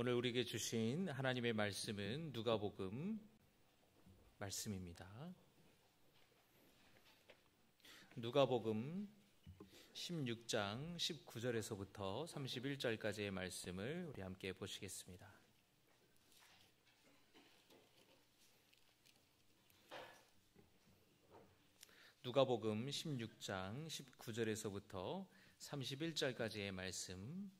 오늘 우리에게 주신 하나님의 말씀은 누가복음 말씀입니다. 누가복음 16장 19절에서부터 31절까지의 말씀을 우리 함께 보시겠습니다. 누가복음 16장 19절에서부터 31절까지의 말씀.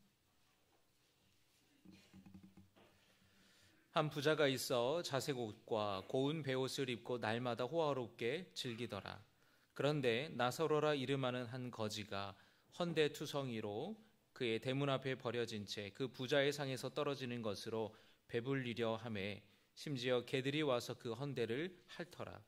한 부자가 있어 자색 옷과 고운 베옷을 입고 날마다 호화롭게 즐기더라. 그런데 나사로라 이름하는 한 거지가 헌대투성이로 그의 대문 앞에 버려진 채 그 부자의 상에서 떨어지는 것으로 배불리려 하매 심지어 개들이 와서 그 헌대를 핥더라.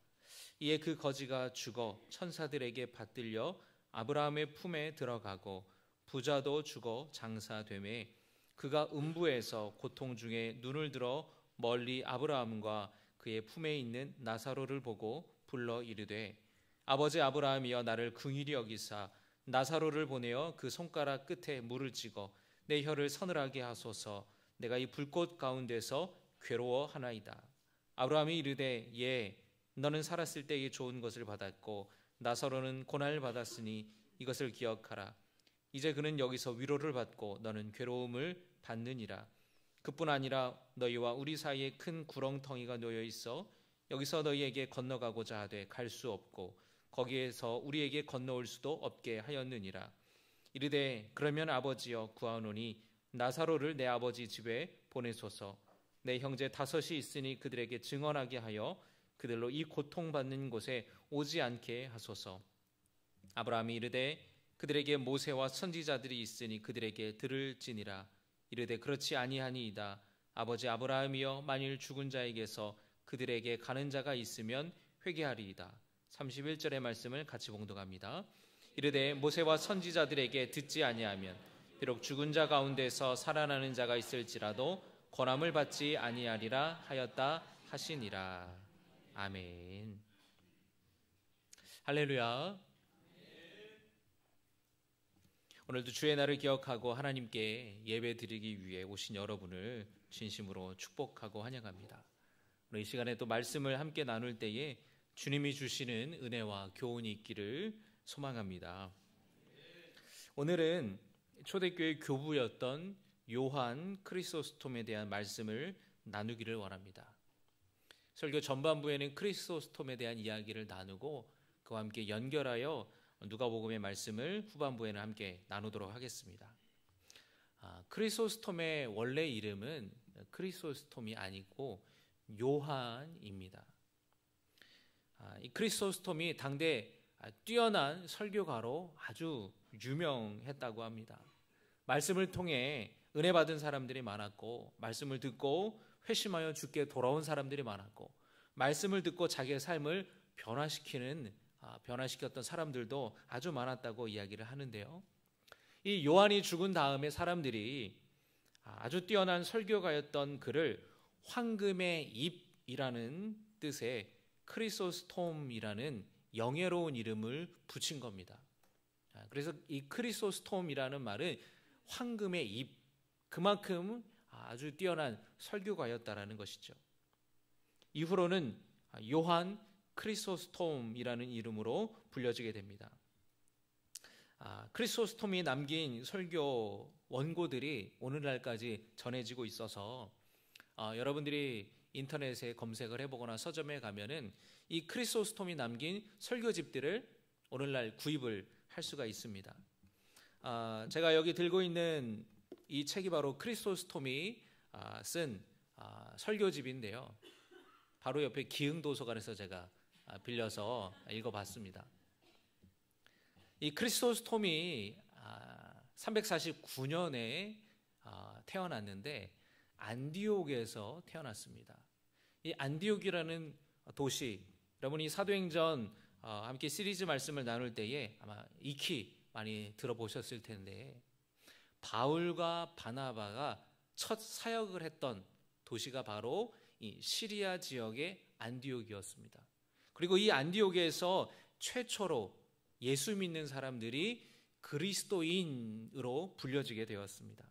이에 그 거지가 죽어 천사들에게 받들려 아브라함의 품에 들어가고 부자도 죽어 장사되매 그가 음부에서 고통 중에 눈을 들어 멀리 아브라함과 그의 품에 있는 나사로를 보고 불러 이르되 아버지 아브라함이여 나를 긍휼히 여기사 나사로를 보내어 그 손가락 끝에 물을 찍어 내 혀를 서늘하게 하소서. 내가 이 불꽃 가운데서 괴로워하나이다. 아브라함이 이르되 예, 너는 살았을 때에 좋은 것을 받았고 나사로는 고난을 받았으니 이것을 기억하라. 이제 그는 여기서 위로를 받고 너는 괴로움을 받느니라. 그뿐 아니라 너희와 우리 사이에 큰 구렁텅이가 놓여 있어 여기서 너희에게 건너가고자 하되 갈 수 없고 거기에서 우리에게 건너올 수도 없게 하였느니라. 이르되 그러면 아버지여 구하노니 나사로를 내 아버지 집에 보내소서. 내 형제 5이 있으니 그들에게 증언하게 하여 그들로 이 고통받는 곳에 오지 않게 하소서. 아브라함이 이르되 그들에게 모세와 선지자들이 있으니 그들에게 들을지니라. 이르되 그렇지 아니하니이다. 아버지 아브라함이여 만일 죽은 자에게서 그들에게 가는 자가 있으면 회개하리이다. 31절의 말씀을 같이 봉독합니다. 이르되 모세와 선지자들에게 듣지 아니하면 비록 죽은 자 가운데서 살아나는 자가 있을지라도 권함을 받지 아니하리라 하였다 하시니라. 아멘. 할렐루야. 오늘도 주의 날을 기억하고 하나님께 예배 드리기 위해 오신 여러분을 진심으로 축복하고 환영합니다. 오늘 이 시간에 또 말씀을 함께 나눌 때에 주님이 주시는 은혜와 교훈이 있기를 소망합니다. 오늘은 초대교회 교부였던 요한 크리소스톰에 대한 말씀을 나누기를 원합니다. 설교 전반부에는 크리소스톰에 대한 이야기를 나누고 그와 함께 연결하여 누가복음의 말씀을 후반부에는 함께 나누도록 하겠습니다. 크리소스톰의 원래 이름은 크리소스톰이 아니고 요한입니다. 이 크리소스톰이 당대 뛰어난 설교가로 아주 유명했다고 합니다. 말씀을 통해 은혜 받은 사람들이 많았고 말씀을 듣고 회심하여 주께 돌아온 사람들이 많았고 말씀을 듣고 자기의 삶을 변화시켰던 사람들도 아주 많았다고 이야기를 하는데요. 이 요한이 죽은 다음에 사람들이 아주 뛰어난 설교가였던 그를 황금의 잎이라는 뜻의 크리소스톰이라는 영예로운 이름을 붙인 겁니다. 그래서 이 크리소스톰이라는 말은 황금의 잎, 그만큼 아주 뛰어난 설교가였다라는 것이죠. 이후로는 요한 크리소스톰이라는 이름으로 불려지게 됩니다. 크리소스톰이 남긴 설교 원고들이 오늘날까지 전해지고 있어서 여러분들이 인터넷에 검색을 해보거나 서점에 가면은 이 크리소스톰이 남긴 설교집들을 오늘날 구입을 할 수가 있습니다. 제가 여기 들고 있는 이 책이 바로 크리소스톰이 쓴 설교집인데요. 바로 옆에 기흥도서관에서 제가 빌려서 읽어봤습니다. 이 크리소스톰이 349년에 태어났는데 안디옥에서 태어났습니다. 이 안디옥이라는 도시, 여러분 이 사도행전 함께 시리즈 말씀을 나눌 때에 아마 익히 많이 들어보셨을 텐데 바울과 바나바가 첫 사역을 했던 도시가 바로 이 시리아 지역의 안디옥이었습니다. 그리고 이 안디옥에서 최초로 예수 믿는 사람들이 그리스도인으로 불려지게 되었습니다.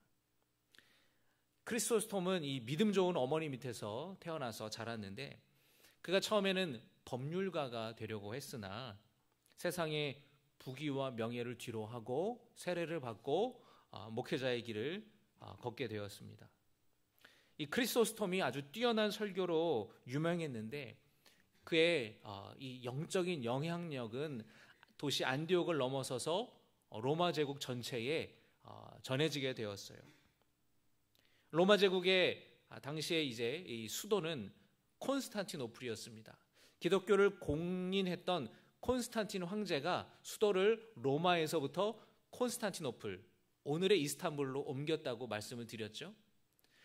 크리소스톰은 이 믿음 좋은 어머니 밑에서 태어나서 자랐는데 그가 처음에는 법률가가 되려고 했으나 세상의 부귀와 명예를 뒤로하고 세례를 받고 목회자의 길을 걷게 되었습니다. 이 크리소스톰이 아주 뛰어난 설교로 유명했는데 그의 이 영적인 영향력은 도시 안디옥을 넘어서서 로마 제국 전체에 전해지게 되었어요. 로마 제국의 당시에 이제 이 수도는 콘스탄티노플이었습니다. 기독교를 공인했던 콘스탄틴 황제가 수도를 로마에서부터 콘스탄티노플, 오늘의 이스탄불로 옮겼다고 말씀을 드렸죠.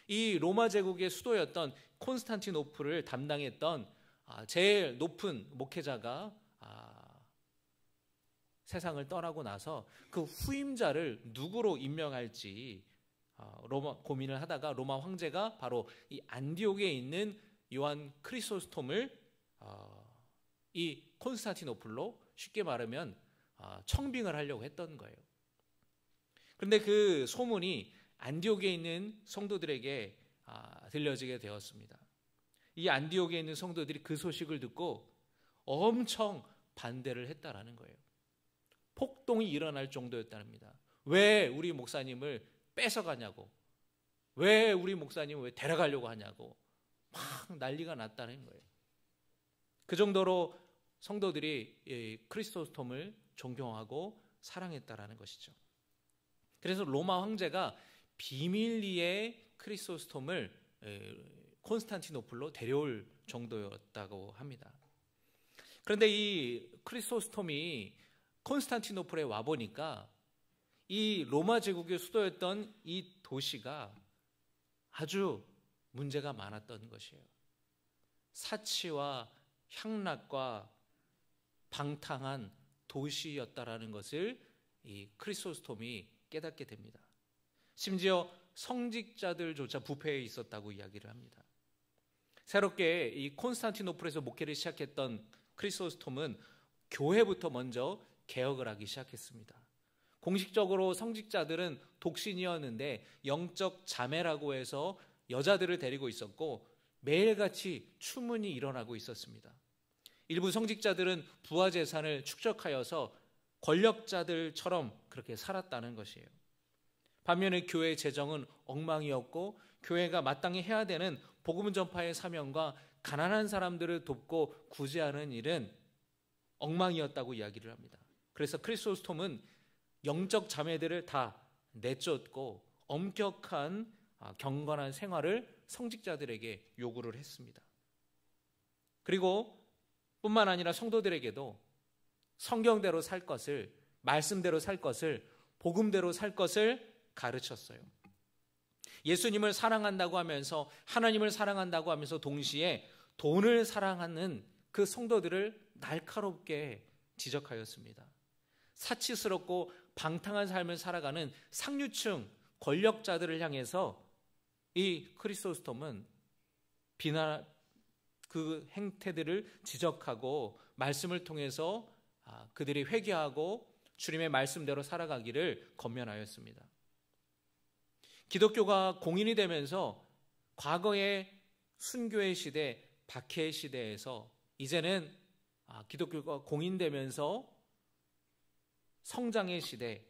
이 로마 제국의 수도였던 콘스탄티노플을 담당했던 제일 높은 목회자가 세상을 떠나고 나서 그 후임자를 누구로 임명할지 고민을 하다가 로마 황제가 바로 이 안디옥에 있는 요한 크리소스톰을 이 콘스탄티노플로 쉽게 말하면 청빙을 하려고 했던 거예요. 그런데 그 소문이 안디옥에 있는 성도들에게 들려지게 되었습니다. 이 안디옥에 있는 성도들이 그 소식을 듣고 엄청 반대를 했다라는 거예요. 폭동이 일어날 정도였답니다. 왜 우리 목사님을 뺏어가냐고, 왜 우리 목사님을 왜 데려가려고 하냐고 막 난리가 났다는 거예요. 그 정도로 성도들이 크리소스톰을 존경하고 사랑했다라는 것이죠. 그래서 로마 황제가 비밀리에 크리소스톰을 콘스탄티노플로 데려올 정도였다고 합니다. 그런데 이 크리소스톰이 콘스탄티노플에 와보니까 이 로마 제국의 수도였던 이 도시가 아주 문제가 많았던 것이에요. 사치와 향락과 방탕한 도시였다라는 것을 이 크리소스톰이 깨닫게 됩니다. 심지어 성직자들조차 부패해 있었다고 이야기를 합니다. 새롭게 이 콘스탄티노플에서 목회를 시작했던 크리소스톰은 교회부터 먼저 개혁을 하기 시작했습니다. 공식적으로 성직자들은 독신이었는데 영적 자매라고 해서 여자들을 데리고 있었고 매일같이 추문이 일어나고 있었습니다. 일부 성직자들은 부와 재산을 축적하여서 권력자들처럼 그렇게 살았다는 것이에요. 반면에 교회의 재정은 엉망이었고 교회가 마땅히 해야 되는 복음 전파의 사명과 가난한 사람들을 돕고 구제하는 일은 엉망이었다고 이야기를 합니다. 그래서 크리소스톰은 영적 자매들을 다 내쫓고 엄격한 경건한 생활을 성직자들에게 요구를 했습니다. 그리고 뿐만 아니라 성도들에게도 성경대로 살 것을, 말씀대로 살 것을, 복음대로 살 것을 가르쳤어요. 예수님을 사랑한다고 하면서, 하나님을 사랑한다고 하면서 동시에 돈을 사랑하는 그 성도들을 날카롭게 지적하였습니다. 사치스럽고 방탕한 삶을 살아가는 상류층 권력자들을 향해서 이 크리소스톰은 비난, 그 행태들을 지적하고 말씀을 통해서 그들이 회개하고 주님의 말씀대로 살아가기를 권면하였습니다. 기독교가 공인이 되면서 과거의 순교의 시대, 박해의 시대에서 이제는 기독교가 공인되면서 성장의 시대,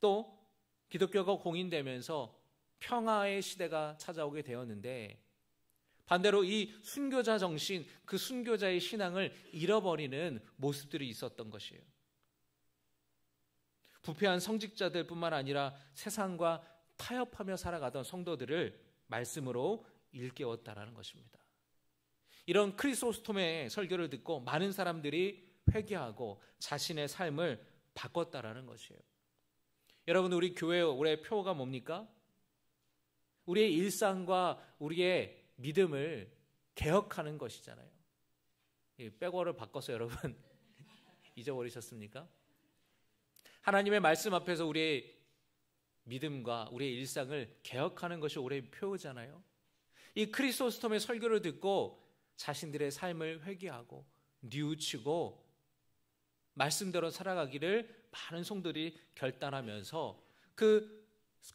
또 기독교가 공인되면서 평화의 시대가 찾아오게 되었는데 반대로 이 순교자 정신, 그 순교자의 신앙을 잃어버리는 모습들이 있었던 것이에요. 부패한 성직자들뿐만 아니라 세상과 타협하며 살아가던 성도들을 말씀으로 일깨웠다라는 것입니다. 이런 크리소스톰의 설교를 듣고 많은 사람들이 회개하고 자신의 삶을 바꿨다라는 것이에요. 여러분, 우리 교회의 올해 표가 뭡니까? 우리의 일상과 우리의 믿음을 개혁하는 것이잖아요. 백어를 바꿔서 여러분 잊어버리셨습니까? 하나님의 말씀 앞에서 우리의 믿음과 우리의 일상을 개혁하는 것이 올해의 표잖아요. 이 크리소스톰의 설교를 듣고 자신들의 삶을 회개하고 뉘우치고 말씀대로 살아가기를 많은 성도들이 결단하면서 그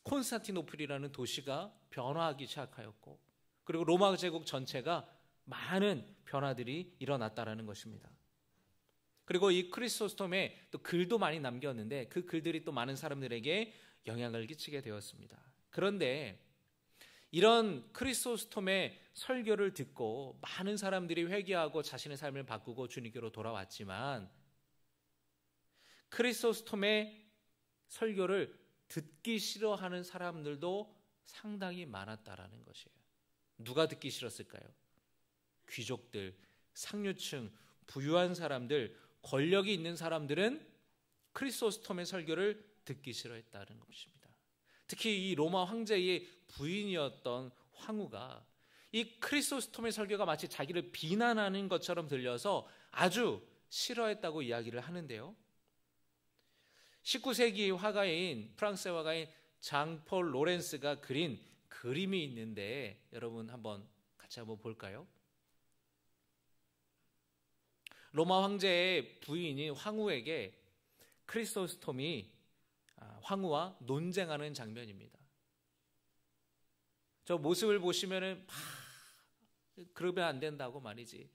콘스탄티노플이라는 도시가 변화하기 시작하였고, 그리고 로마 제국 전체가 많은 변화들이 일어났다라는 것입니다. 그리고 이 크리소스톰에 또 글도 많이 남겼는데 그 글들이 또 많은 사람들에게 영향을 끼치게 되었습니다. 그런데 이런 크리소스톰의 설교를 듣고 많은 사람들이 회개하고 자신의 삶을 바꾸고 주님께로 돌아왔지만, 크리소스톰의 설교를 듣기 싫어하는 사람들도 상당히 많았다라는 것이에요. 누가 듣기 싫었을까요? 귀족들, 상류층, 부유한 사람들, 권력이 있는 사람들은 크리소스톰의 설교를 듣기 싫어했다는 것입니다. 특히 이 로마 황제의 부인이었던 황후가 이 크리소스톰의 설교가 마치 자기를 비난하는 것처럼 들려서 아주 싫어했다고 이야기를 하는데요. 19세기 화가인, 프랑스의 화가인 장폴 로렌스가 그린 그림이 있는데 여러분 같이 한번 볼까요? 로마 황제의 부인인 황후에게 크리소스톰이 황후와 논쟁하는 장면입니다. 저 모습을 보시면은 그러면 안 된다고 말이지,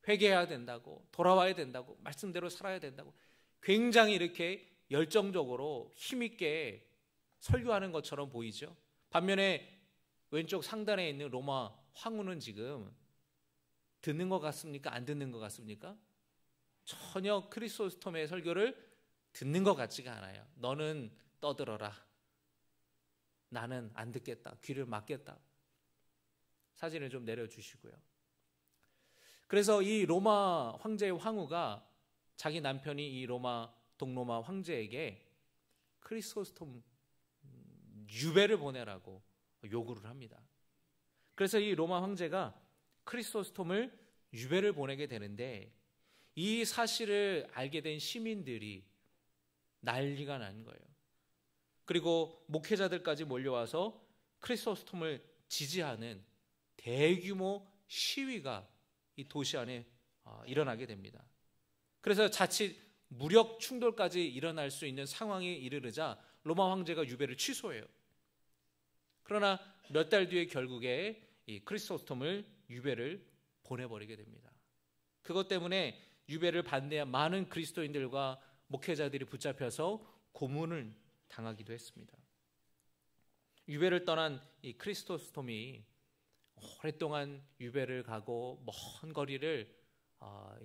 회개해야 된다고, 돌아와야 된다고, 말씀대로 살아야 된다고 굉장히 이렇게 열정적으로 힘있게 설교하는 것처럼 보이죠. 반면에 왼쪽 상단에 있는 로마 황후는 지금 듣는 것 같습니까? 안 듣는 것 같습니까? 전혀 크리소스톰의 설교를 듣는 것 같지가 않아요. 너는 떠들어라. 나는 안 듣겠다. 귀를 막겠다. 사진을 좀 내려주시고요. 그래서 이 로마 황제의 황후가 자기 남편이 이 동로마 황제에게 크리소스톰 유배를 보내라고 요구를 합니다. 그래서 이 로마 황제가 크리소스톰을 유배를 보내게 되는데, 이 사실을 알게 된 시민들이 난리가 난 거예요. 그리고 목회자들까지 몰려와서 크리소스톰을 지지하는 대규모 시위가 이 도시 안에 일어나게 됩니다. 그래서 자칫 무력 충돌까지 일어날 수 있는 상황에 이르르자 로마 황제가 유배를 취소해요. 그러나 몇 달 뒤에 결국에 이 크리소스톰을 유배를 보내버리게 됩니다. 그것 때문에 유배를 반대한 많은 그리스도인들과 목회자들이 붙잡혀서 고문을 당하기도 했습니다. 유배를 떠난 이 크리소스톰이 오랫동안 유배를 가고 먼 거리를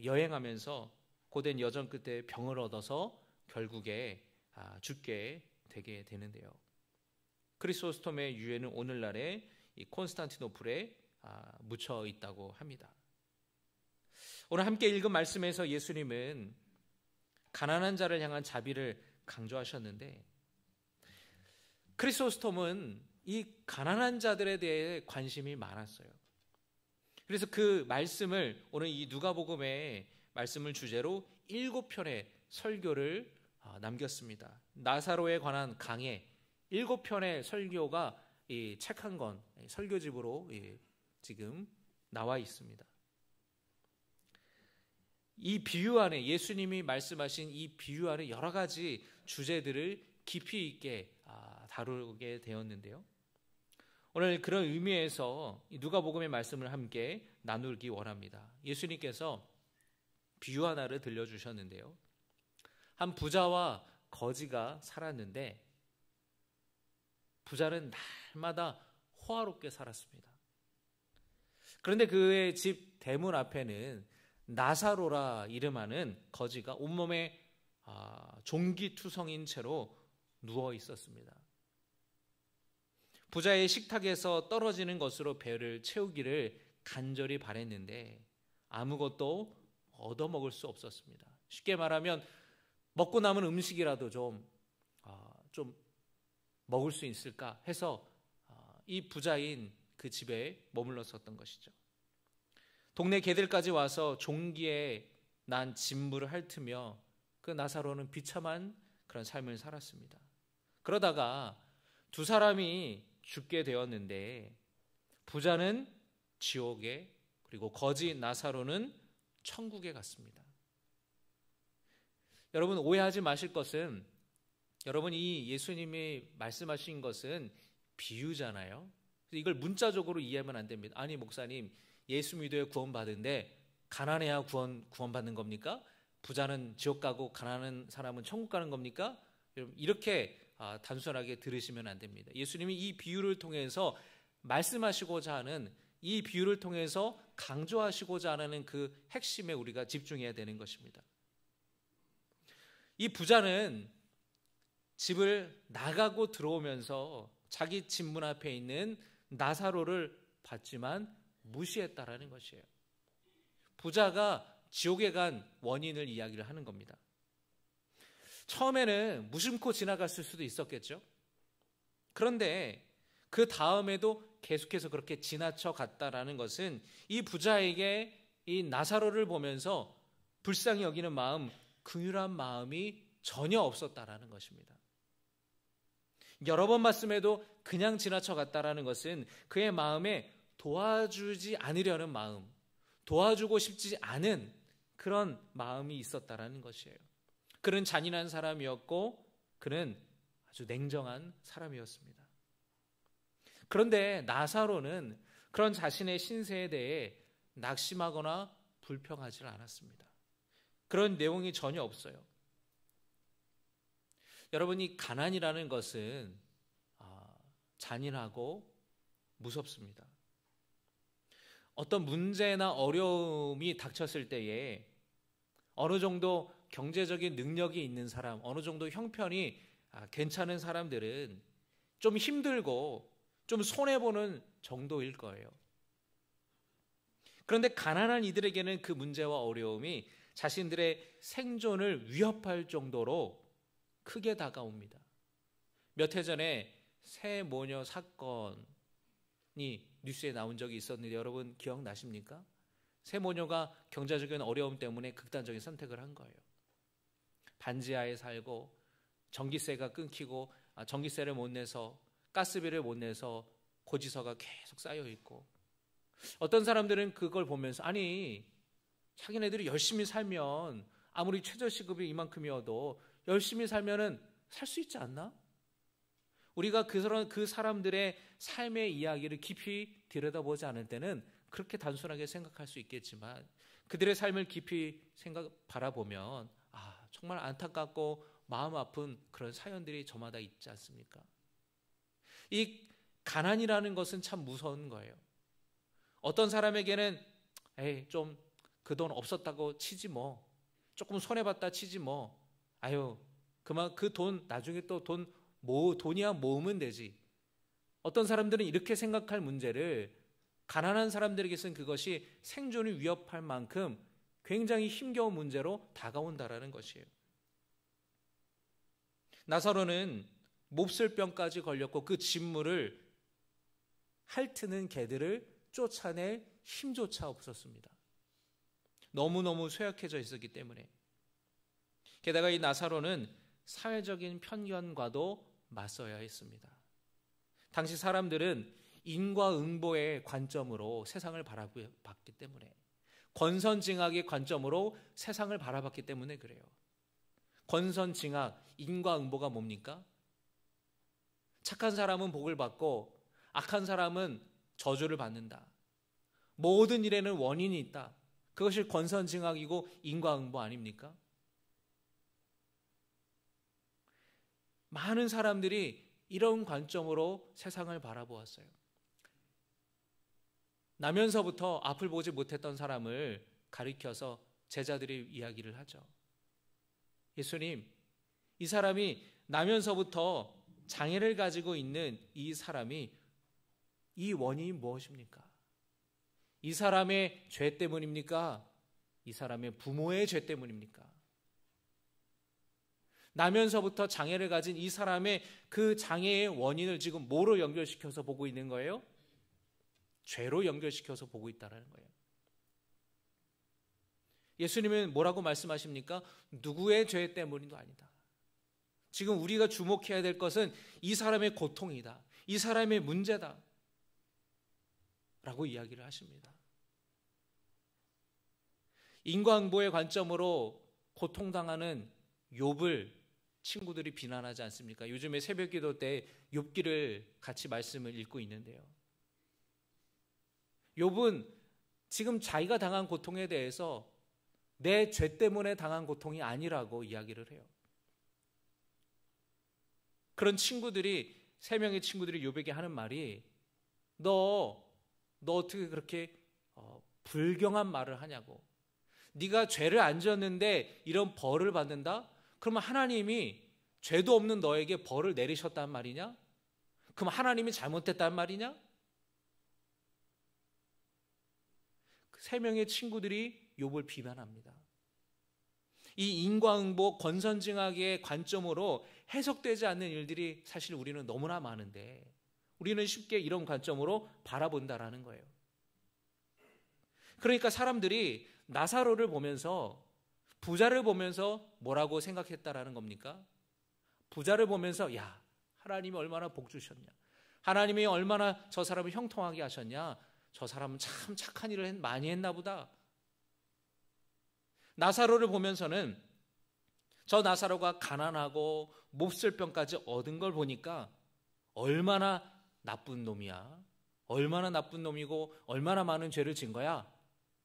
여행하면서 고된 여정 끝에 병을 얻어서 결국에 죽게 되게 되는데요. 크리소스톰의 유해는 오늘날의 이 콘스탄티노플에 묻혀 있다고 합니다. 오늘 함께 읽은 말씀에서 예수님은 가난한 자를 향한 자비를 강조하셨는데, 크리소스톰은 이 가난한 자들에 대해 관심이 많았어요. 그래서 그 말씀을 오늘 이 누가복음의 말씀을 주제로 7편의 설교를 남겼습니다. 나사로에 관한 강해 7편의 설교가 이 책 한 권 설교집으로 지금 나와 있습니다. 이 비유 안에, 예수님이 말씀하신 이 비유 안에 여러 가지 주제들을 깊이 있게 다루게 되었는데요. 오늘 그런 의미에서 누가복음의 말씀을 함께 나누기 원합니다. 예수님께서 비유 하나를 들려주셨는데요. 한 부자와 거지가 살았는데, 부자는 날마다 호화롭게 살았습니다. 그런데 그의 집 대문 앞에는 나사로라 이름하는 거지가 온몸에 종기투성인 채로 누워 있었습니다. 부자의 식탁에서 떨어지는 것으로 배를 채우기를 간절히 바랬는데 아무것도 얻어먹을 수 없었습니다. 쉽게 말하면 먹고 남은 음식이라도 좀 먹을 수 있을까 해서 이 부자인 그 집에 머물렀었던 것이죠. 동네 개들까지 와서 종기에 난 진물을 핥으며 그 나사로는 비참한 그런 삶을 살았습니다. 그러다가 두 사람이 죽게 되었는데, 부자는 지옥에, 그리고 거지 나사로는 천국에 갔습니다. 여러분, 오해하지 마실 것은, 여러분, 이 예수님이 말씀하신 것은 비유잖아요. 이걸 문자적으로 이해하면 안 됩니다. 아니 목사님, 예수 믿어야 구원받은데 가난해야 구원받는 겁니까? 부자는 지옥 가고 가난한 사람은 천국 가는 겁니까? 여러분, 이렇게 단순하게 들으시면 안 됩니다. 예수님이 이 비유를 통해서 말씀하시고자 하는, 이 비유를 통해서 강조하시고자 하는 그 핵심에 우리가 집중해야 되는 것입니다. 이 부자는 집을 나가고 들어오면서 자기 집 문 앞에 있는 나사로를 봤지만 무시했다라는 것이에요. 부자가 지옥에 간 원인을 이야기를 하는 겁니다. 처음에는 무심코 지나갔을 수도 있었겠죠. 그런데 그 다음에도 계속해서 그렇게 지나쳐 갔다라는 것은 이 부자에게 이 나사로를 보면서 불쌍히 여기는 마음, 긍휼한 마음이 전혀 없었다라는 것입니다. 여러 번 말씀해도 그냥 지나쳐 갔다라는 것은 그의 마음에 도와주지 않으려는 마음, 도와주고 싶지 않은 그런 마음이 있었다라는 것이에요. 그는 잔인한 사람이었고 그는 아주 냉정한 사람이었습니다. 그런데 나사로는 그런 자신의 신세에 대해 낙심하거나 불평하지 않았습니다. 그런 내용이 전혀 없어요. 여러분, 이 가난이라는 것은 잔인하고 무섭습니다. 어떤 문제나 어려움이 닥쳤을 때에 어느 정도 경제적인 능력이 있는 사람, 어느 정도 형편이 괜찮은 사람들은 좀 힘들고 좀 손해보는 정도일 거예요. 그런데 가난한 이들에게는 그 문제와 어려움이 자신들의 생존을 위협할 정도로 크게 다가옵니다. 몇 해 전에 새 모녀 사건이 뉴스에 나온 적이 있었는데 여러분 기억나십니까? 새 모녀가 경제적인 어려움 때문에 극단적인 선택을 한 거예요. 반지하에 살고 전기세가 끊기고 전기세를 못 내서 가스비를 못 내서 고지서가 계속 쌓여 있고, 어떤 사람들은 그걸 보면서 아니 자기네들이 열심히 살면 아무리 최저시급이 이만큼이어도 열심히 살면은 살 수 있지 않나? 우리가 그 사람들의 삶의 이야기를 깊이 들여다보지 않을 때는 그렇게 단순하게 생각할 수 있겠지만 그들의 삶을 깊이 바라보면 정말 안타깝고 마음 아픈 그런 사연들이 저마다 있지 않습니까? 이 가난이라는 것은 참 무서운 거예요. 어떤 사람에게는 좀 그 돈 없었다고 치지 뭐, 조금 손해봤다 치지 뭐, 그만 그 돈 나중에 또 돈이야 모으면 되지. 어떤 사람들은 이렇게 생각할 문제를 가난한 사람들에게서는 그것이 생존을 위협할 만큼 굉장히 힘겨운 문제로 다가온다라는 것이에요. 나사로는 몹쓸병까지 걸렸고 그 진물을 핥는 개들을 쫓아낼 힘조차 없었습니다. 너무너무 쇠약해져 있었기 때문에. 게다가 이 나사로는 사회적인 편견과도 맞서야 했습니다. 당시 사람들은 인과응보의 관점으로 세상을 바라봤기 때문에, 권선징악의 관점으로 세상을 바라봤기 때문에 그래요. 권선징악, 인과응보가 뭡니까? 착한 사람은 복을 받고 악한 사람은 저주를 받는다. 모든 일에는 원인이 있다. 그것이 권선징악이고 인과응보 아닙니까? 많은 사람들이 이런 관점으로 세상을 바라보았어요. 나면서부터 앞을 보지 못했던 사람을 가리켜서 제자들이 이야기를 하죠. 예수님, 이 사람이 나면서부터 장애를 가지고 있는 이 사람이 이 원인이 무엇입니까? 이 사람의 죄 때문입니까? 이 사람의 부모의 죄 때문입니까? 나면서부터 장애를 가진 이 사람의 그 장애의 원인을 지금 뭐로 연결시켜서 보고 있는 거예요? 죄로 연결시켜서 보고 있다는 거예요. 예수님은 뭐라고 말씀하십니까? 누구의 죄 때문도 아니다. 지금 우리가 주목해야 될 것은 이 사람의 고통이다. 이 사람의 문제다. 라고 이야기를 하십니다. 인과응보의 관점으로 고통당하는 욥을 친구들이 비난하지 않습니까? 요즘에 새벽 기도 때 욥기를 같이 말씀을 읽고 있는데요. 욥은 지금 자기가 당한 고통에 대해서 내 죄 때문에 당한 고통이 아니라고 이야기를 해요. 그런 친구들이, 세 명의 친구들이 욥에게 하는 말이 너 어떻게 그렇게 불경한 말을 하냐고. 네가 죄를 안 지었는데 이런 벌을 받는다? 그러면 하나님이 죄도 없는 너에게 벌을 내리셨단 말이냐? 그럼 하나님이 잘못했단 말이냐? 세 명의 친구들이 욥을 비난합니다. 이 인과응보 권선징악의 관점으로 해석되지 않는 일들이 사실 우리는 너무나 많은데 우리는 쉽게 이런 관점으로 바라본다라는 거예요. 그러니까 사람들이 나사로를 보면서, 부자를 보면서 뭐라고 생각했다라는 겁니까? 부자를 보면서 야, 하나님이 얼마나 복 주셨냐, 하나님이 얼마나 저 사람을 형통하게 하셨냐, 저 사람은 참 착한 일을 많이 했나 보다. 나사로를 보면서는 저 나사로가 가난하고 몹쓸 병까지 얻은 걸 보니까 얼마나 나쁜 놈이야, 얼마나 나쁜 놈이고 얼마나 많은 죄를 진 거야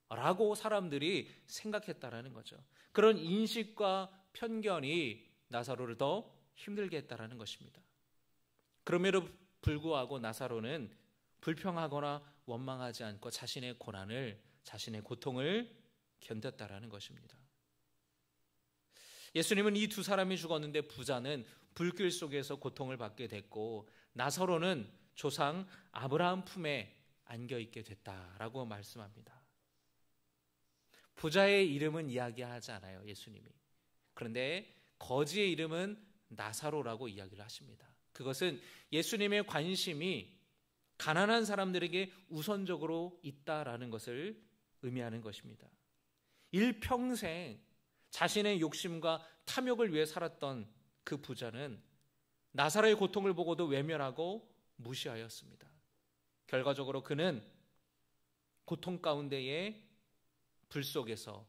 라고 사람들이 생각했다라는 거죠. 그런 인식과 편견이 나사로를 더 힘들게 했다라는 것입니다. 그럼에도 불구하고 나사로는 불평하거나 원망하지 않고 자신의 고난을, 자신의 고통을 견뎠다라는 것입니다. 예수님은 이 두 사람이 죽었는데 부자는 불길 속에서 고통을 받게 됐고 나사로는 조상 아브라함 품에 안겨 있게 됐다라고 말씀합니다. 부자의 이름은 이야기하지 않아요, 예수님이. 그런데 거지의 이름은 나사로라고 이야기를 하십니다. 그것은 예수님의 관심이 가난한 사람들에게 우선적으로 있다라는 것을 의미하는 것입니다. 일평생 자신의 욕심과 탐욕을 위해 살았던 그 부자는 나사로의 고통을 보고도 외면하고 무시하였습니다. 결과적으로 그는 고통 가운데에 불 속에서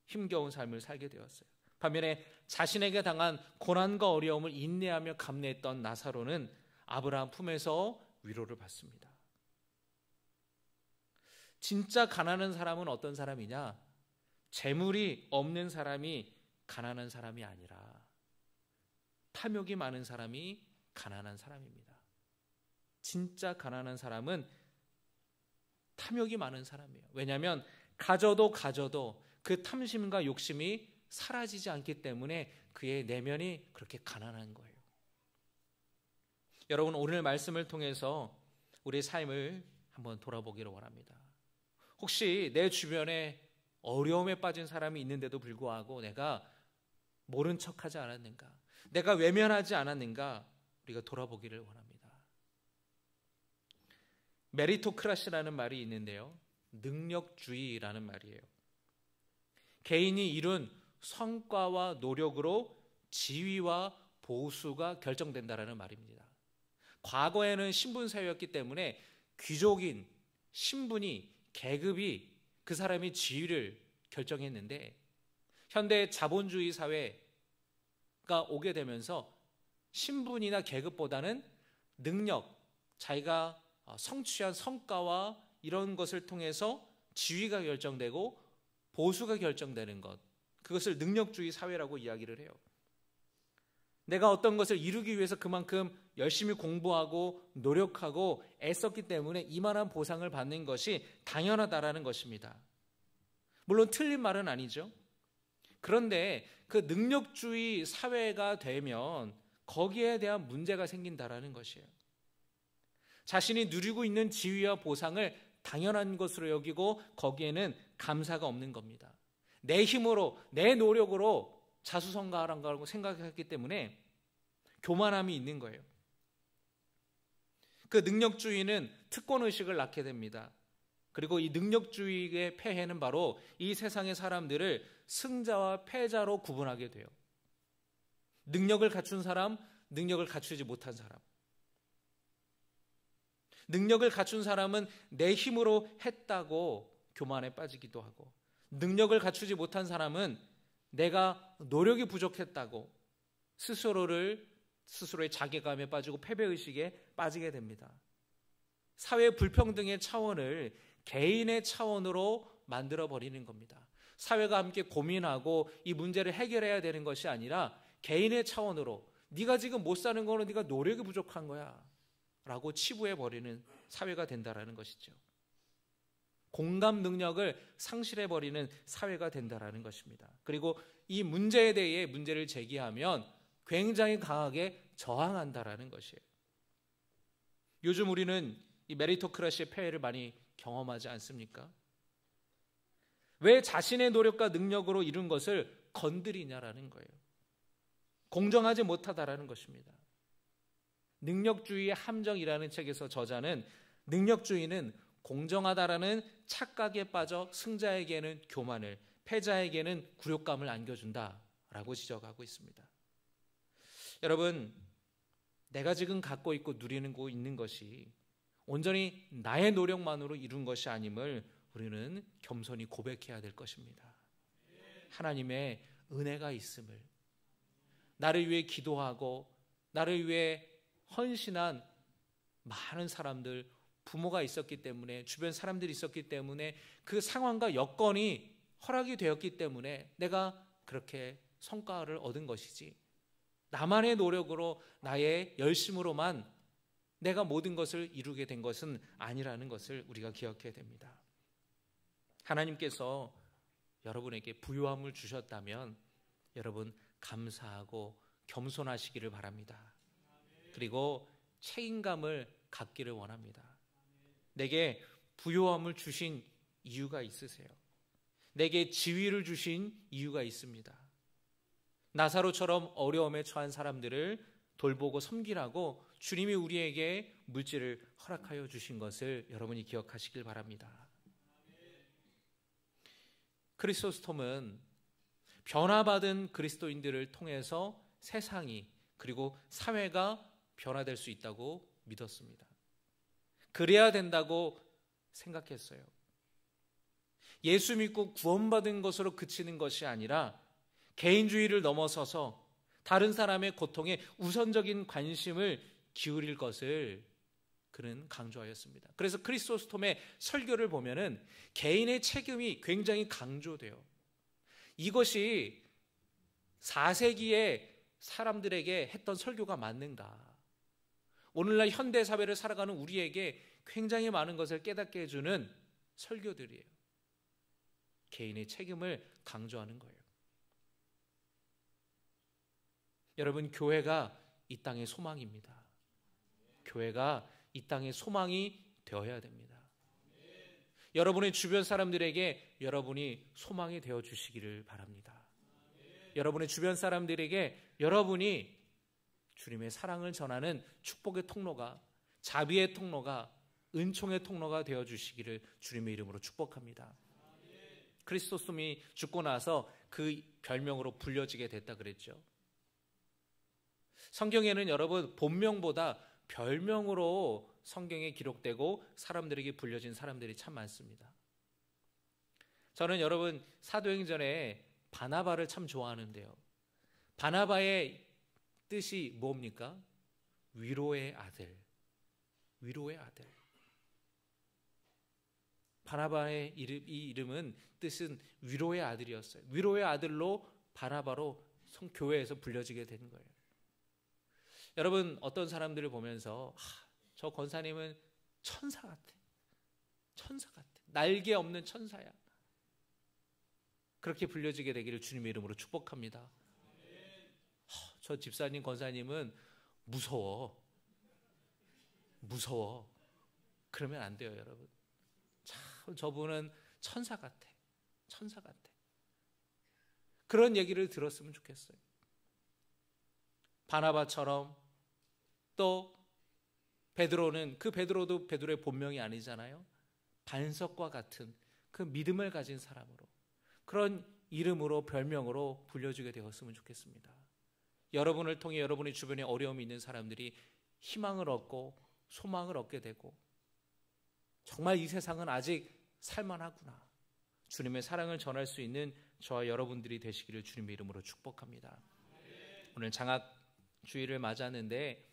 힘겨운 삶을 살게 되었어요. 반면에 자신에게 당한 고난과 어려움을 인내하며 감내했던 나사로는 아브라함 품에서 위로를 받습니다. 진짜 가난한 사람은 어떤 사람이냐? 재물이 없는 사람이 가난한 사람이 아니라 탐욕이 많은 사람이 가난한 사람입니다. 진짜 가난한 사람은 탐욕이 많은 사람이에요. 왜냐하면 가져도 그 탐심과 욕심이 사라지지 않기 때문에 그의 내면이 그렇게 가난한 거예요. 여러분, 오늘 말씀을 통해서 우리의 삶을 한번 돌아보기를 원합니다. 혹시 내 주변에 어려움에 빠진 사람이 있는데도 불구하고 내가 모른 척하지 않았는가, 내가 외면하지 않았는가, 우리가 돌아보기를 원합니다. 메리토크라시라는 말이 있는데요, 능력주의라는 말이에요. 개인이 이룬 성과와 노력으로 지위와 보수가 결정된다라는 말입니다. 과거에는 신분사회였기 때문에 귀족인 신분이, 계급이 그 사람의 지위를 결정했는데 현대 자본주의 사회가 오게 되면서 신분이나 계급보다는 능력, 자기가 성취한 성과와 이런 것을 통해서 지위가 결정되고 보수가 결정되는 것, 그것을 능력주의 사회라고 이야기를 해요. 내가 어떤 것을 이루기 위해서 그만큼 열심히 공부하고 노력하고 애썼기 때문에 이만한 보상을 받는 것이 당연하다라는 것입니다. 물론 틀린 말은 아니죠. 그런데 그 능력주의 사회가 되면 거기에 대한 문제가 생긴다라는 것이에요. 자신이 누리고 있는 지위와 보상을 당연한 것으로 여기고 거기에는 감사가 없는 겁니다. 내 힘으로, 내 노력으로 자수성가하라고 생각했기 때문에 교만함이 있는 거예요. 그 능력주의는 특권의식을 낳게 됩니다. 그리고 이 능력주의의 폐해는 바로 이 세상의 사람들을 승자와 패자로 구분하게 돼요. 능력을 갖춘 사람, 능력을 갖추지 못한 사람. 능력을 갖춘 사람은 내 힘으로 했다고 교만에 빠지기도 하고, 능력을 갖추지 못한 사람은 내가 노력이 부족했다고, 스스로의 자괴감에 빠지고 패배의식에 빠지게 됩니다. 사회 불평등의 차원을 개인의 차원으로 만들어버리는 겁니다. 사회가 함께 고민하고 이 문제를 해결해야 되는 것이 아니라 개인의 차원으로 네가 지금 못 사는 거는 네가 노력이 부족한 거야 라고 치부해버리는 사회가 된다라는 것이죠. 공감 능력을 상실해버리는 사회가 된다라는 것입니다. 그리고 이 문제에 대해 문제를 제기하면 굉장히 강하게 저항한다라는 것이에요. 요즘 우리는 이 메리토크라시의 폐해를 많이 경험하지 않습니까? 왜 자신의 노력과 능력으로 이룬 것을 건드리냐라는 거예요. 공정하지 못하다라는 것입니다. 능력주의의 함정이라는 책에서 저자는 능력주의는 공정하다라는 착각에 빠져 승자에게는 교만을, 패자에게는 굴욕감을 안겨준다라고 지적하고 있습니다. 여러분, 내가 지금 갖고 있고 누리고 있는 것이 온전히 나의 노력만으로 이룬 것이 아님을 우리는 겸손히 고백해야 될 것입니다. 하나님의 은혜가 있음을, 나를 위해 기도하고 나를 위해 헌신한 많은 사람들, 부모가 있었기 때문에, 주변 사람들이 있었기 때문에, 그 상황과 여건이 허락이 되었기 때문에 내가 그렇게 성과를 얻은 것이지, 나만의 노력으로 나의 열심으로만 내가 모든 것을 이루게 된 것은 아니라는 것을 우리가 기억해야 됩니다. 하나님께서 여러분에게 부요함을 주셨다면 여러분 감사하고 겸손하시기를 바랍니다. 그리고 책임감을 갖기를 원합니다. 내게 부요함을 주신 이유가 있으세요. 내게 지위를 주신 이유가 있습니다. 나사로처럼 어려움에 처한 사람들을 돌보고 섬기라고 주님이 우리에게 물질을 허락하여 주신 것을 여러분이 기억하시길 바랍니다. 크리소스톰은 변화받은 그리스도인들을 통해서 세상이 그리고 사회가 변화될 수 있다고 믿었습니다. 그래야 된다고 생각했어요. 예수 믿고 구원받은 것으로 그치는 것이 아니라 개인주의를 넘어서서 다른 사람의 고통에 우선적인 관심을 기울일 것을 그는 강조하였습니다. 그래서 크리소스톰의 설교를 보면은 개인의 책임이 굉장히 강조돼요. 이것이 4세기에 사람들에게 했던 설교가 맞는가? 오늘날 현대사회를 살아가는 우리에게 굉장히 많은 것을 깨닫게 해주는 설교들이에요. 개인의 책임을 강조하는 거예요. 여러분, 교회가 이 땅의 소망입니다. 교회가 이 땅의 소망이 되어야 됩니다. 여러분의 주변 사람들에게 여러분이 소망이 되어 주시기를 바랍니다. 여러분의 주변 사람들에게 여러분이 주님의 사랑을 전하는 축복의 통로가, 자비의 통로가, 은총의 통로가 되어 주시기를 주님의 이름으로 축복합니다. 크리스토스톰이 죽고 나서 그 별명으로 불려지게 됐다 그랬죠. 성경에는 여러분 본명보다 별명으로 성경에 기록되고 사람들에게 불려진 사람들이 참 많습니다. 저는 여러분 사도행전에 바나바를 참 좋아하는데요. 바나바의 뜻이 뭡니까? 위로의 아들. 위로의 아들. 바나바의 이 이름은 뜻은 위로의 아들이었어요. 위로의 아들로 바나바로 교회에서 불려지게 된 거예요. 여러분, 어떤 사람들을 보면서 저 권사님은 천사 같아. 천사 같아. 날개 없는 천사야. 그렇게 불려지게 되기를 주님의 이름으로 축복합니다. 저 집사님, 권사님은 무서워. 무서워. 그러면 안 돼요, 여러분. 참 저분은 천사 같아. 천사 같아. 그런 얘기를 들었으면 좋겠어요. 바나바처럼, 또 베드로는, 그 베드로도 베드로의 본명이 아니잖아요. 반석과 같은 그 믿음을 가진 사람으로, 그런 이름으로, 별명으로 불려주게 되었으면 좋겠습니다. 여러분을 통해 여러분의 주변에 어려움이 있는 사람들이 희망을 얻고 소망을 얻게 되고, 정말 이 세상은 아직 살만하구나, 주님의 사랑을 전할 수 있는 저와 여러분들이 되시기를 주님의 이름으로 축복합니다. 오늘 장학주일을 맞았는데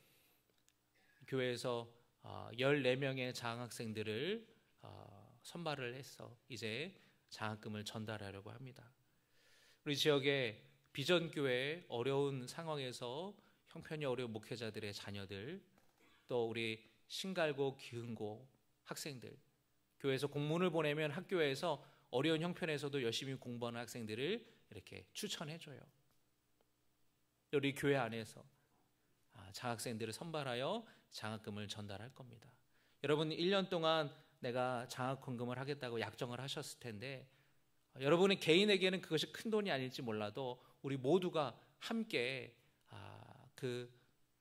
교회에서 14명의 장학생들을 선발을 해서 이제 장학금을 전달하려고 합니다. 우리 지역의 비전교회 어려운 상황에서 형편이 어려운 목회자들의 자녀들, 또 우리 신갈고 기흥고 학생들, 교회에서 공문을 보내면 학교에서 어려운 형편에서도 열심히 공부하는 학생들을 이렇게 추천해줘요. 우리 교회 안에서 장학생들을 선발하여 장학금을 전달할 겁니다. 여러분 1년 동안 내가 장학헌금을 하겠다고 약정을 하셨을 텐데 여러분의 개인에게는 그것이 큰 돈이 아닐지 몰라도 우리 모두가 함께 그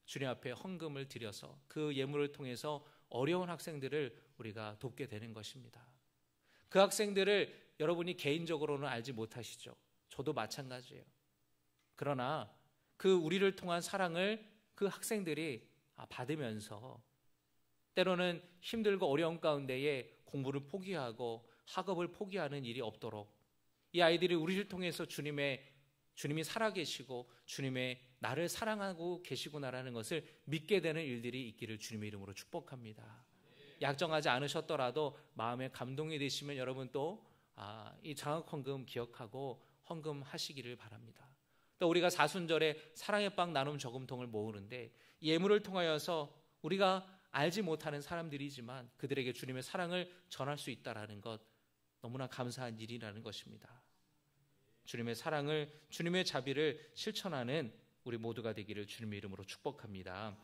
주님 앞에 헌금을 드려서 그 예물을 통해서 어려운 학생들을 우리가 돕게 되는 것입니다. 그 학생들을 여러분이 개인적으로는 알지 못하시죠. 저도 마찬가지예요. 그러나 그 우리를 통한 사랑을 그 학생들이 받으면서 때로는 힘들고 어려운 가운데에 공부를 포기하고 학업을 포기하는 일이 없도록 이 아이들이 우리를 통해서 주님이 살아계시고 주님의 나를 사랑하고 계시구나라는 것을 믿게 되는 일들이 있기를 주님의 이름으로 축복합니다. 약정하지 않으셨더라도 마음에 감동이 되시면 여러분 또 이 장학헌금 기억하고 헌금하시기를 바랍니다. 또 우리가 사순절에 사랑의 빵 나눔 저금통을 모으는데 예물을 통하여서 우리가 알지 못하는 사람들이지만 그들에게 주님의 사랑을 전할 수 있다는 것 너무나 감사한 일이라는 것입니다. 주님의 사랑을 주님의 자비를 실천하는 우리 모두가 되기를 주님의 이름으로 축복합니다.